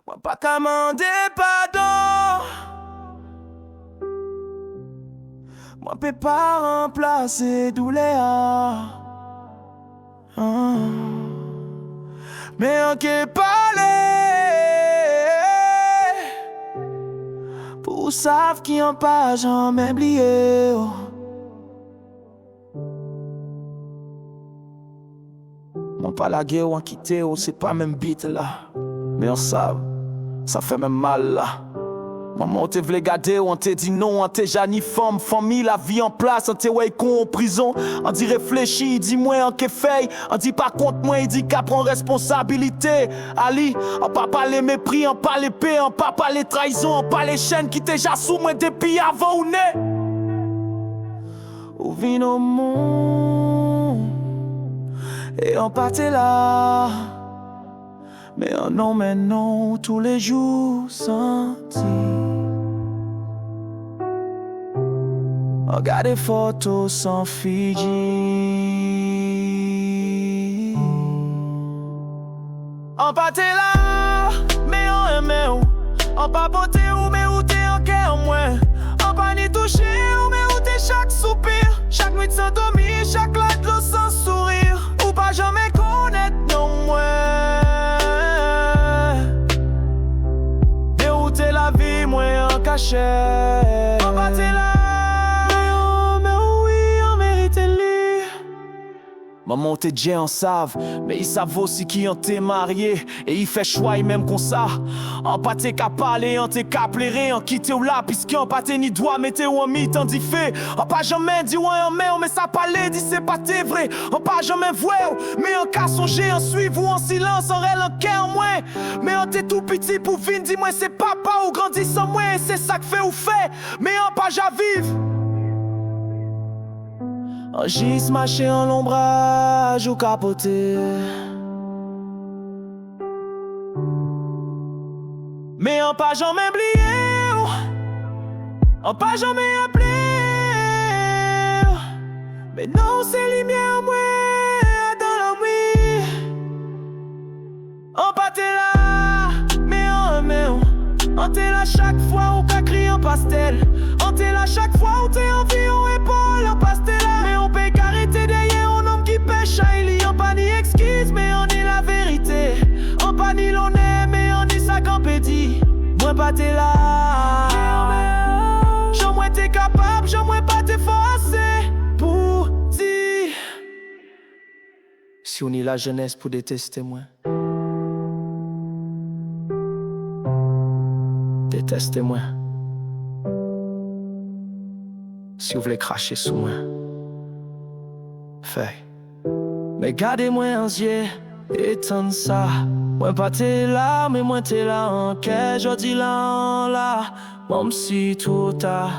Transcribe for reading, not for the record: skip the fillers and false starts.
Moi pas commander pardon. Moi peux pas remplacer douleur. Mais on peut parler pour savoir qui en pas jamais oublié. Moi pas la guerre ou en quitter, c'est pas même bite là. Mais on savent, ça fait même mal là. Maman, on te voulait garder, on te dit non, on te ja ni femme, famille, la vie en place, on te ouais con en prison. On dit réfléchis, dis-moi en que fait, on dit pas contre moi, il dit qu'à prendre responsabilité. Ali, on pas parler mépris, on pas les paix, on pas parler trahison, on pas les chaînes qui déjà sous moi depuis avant ou né. Ou vin au monde, et on partait là. Mais on emmène non tous les jours senti. Regarde les photos sans Fidji. On partait là, mais on aimait où. On pas porté où, mais où t'es en cœur moins. On pas ni touché où, mais où t'es chaque soupir. Chaque nuit sans dormir, chaque light l'eau sans sourire. Ou pas jamais connaître non moins. La vie, moi en cachet. On battait là, mais oui, on méritait lui. Maman, t'es déjà en savent, mais ils savent aussi qui ont t'es marié. Et il fait choix, même qu'on ça. En pâté qu'à parler, en t'es qu'à plairer, en quitter ou là, puisqu'en pâté ni doigt, mettez ou en mit, en dit fait. En pas jamais dit ouais, en met, mais ça parler, dit c'est pas t'es vrai. En pas jamais voué, mais en cas songer, en suivre ou en silence, en réel, en cœur, moins. Mais en t'es tout petit pour vin, dis-moi c'est papa ou grandit sans moi, et c'est ça que fait ou fait. Mais en pas j'avive. En gis marché en l'ombrage ou capoté. Mais en pas jamais oublié, en pas jamais appelé. Mais non, c'est lumière, moi, dans la nuit. On pas t'es là, mais on t'es là chaque fois où qu'a crié en pastel. On t'es là chaque fois où t'es en vie, en épaule, en pastel. Mais on peut qu'arrêter derrière un homme qui pêche à Eli. On pas ni excuse, mais on est la vérité. On pas ni l'on est, mais on est ça qu'on peut dire. Moi pas t'es là. J'en moins t'es capable, j'en moins pas t'es forcé pour dire. Si on est la jeunesse pour détester moi. Détestez-moi. Si vous voulez cracher sous moi, fait. Mais gardez-moi en yeux, étonne ça. Moi pas t'es là, mais moi t'es là en quai. Je dis là, même si tout a